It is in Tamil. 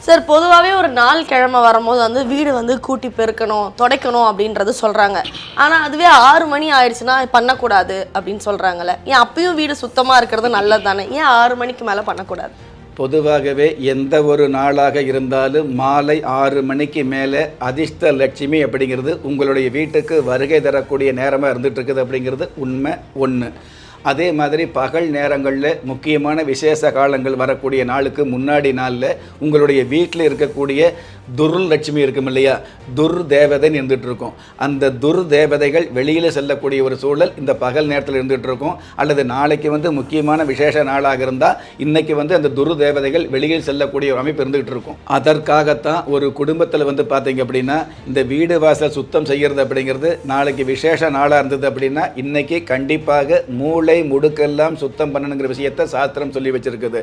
சார் பொதுவாகவே ஒரு நாள் கிழமை வரும்போது வந்து வீடு வந்து கூட்டி பெருக்கணும் துடைக்கணும் அப்படின்றது சொல்கிறாங்க. ஆனால் அதுவே 6 மணி ஆயிடுச்சுன்னா பண்ணக்கூடாது அப்படின்னு சொல்கிறாங்கல்ல, ஏன் அப்பயும் வீடு சுத்தமாக இருக்கிறது நல்லது தானே, ஏன் 6 மணிக்கு மேலே பண்ணக்கூடாது? பொதுவாகவே எந்த ஒரு நாளாக இருந்தாலும் மாலை 6 மணிக்கு மேலே அதிர்ஷ்ட லட்சுமி அப்படிங்கிறது உங்களுடைய வீட்டுக்கு வருகை தரக்கூடிய நேரமாக இருந்துகிட்டு இருக்குது அப்படிங்கிறது உண்மை ஒன்று. அதே மாதிரி பகல் நேரங்களில் முக்கியமான விசேஷ காலங்கள் வரக்கூடிய நாளுக்கு முன்னாடி நாளில் உங்களுடைய வீட்டில் இருக்கக்கூடிய துர்லட்சுமி இருக்கும் இல்லையா, துர் தேவதைன்னு இருந்துகிட்டு இருக்கும். அந்த துர் தேவதைகள் வெளியில் செல்லக்கூடிய ஒரு சூழல் இந்த பகல் நேரத்தில் இருந்துகிட்டு இருக்கும். அல்லது நாளைக்கு வந்து முக்கியமான விசேஷ நாளாக இருந்தால் இன்றைக்கி வந்து அந்த துர் தேவதைகள் வெளியில் செல்லக்கூடிய ஒரு அமைப்பு இருந்துகிட்டு இருக்கும். அதற்காகத்தான் ஒரு குடும்பத்தில் வந்து பார்த்தீங்க அப்படின்னா இந்த வீடு வாசல் சுத்தம் செய்கிறது அப்படிங்கிறது நாளைக்கு விசேஷ நாளாக இருந்தது அப்படின்னா இன்றைக்கி கண்டிப்பாக மூளை முடுக்கெல்லாம் சுத்தம் பண்ணணுங்கிற விஷயத்தை சாஸ்திரம் சொல்லி வச்சுருக்குது.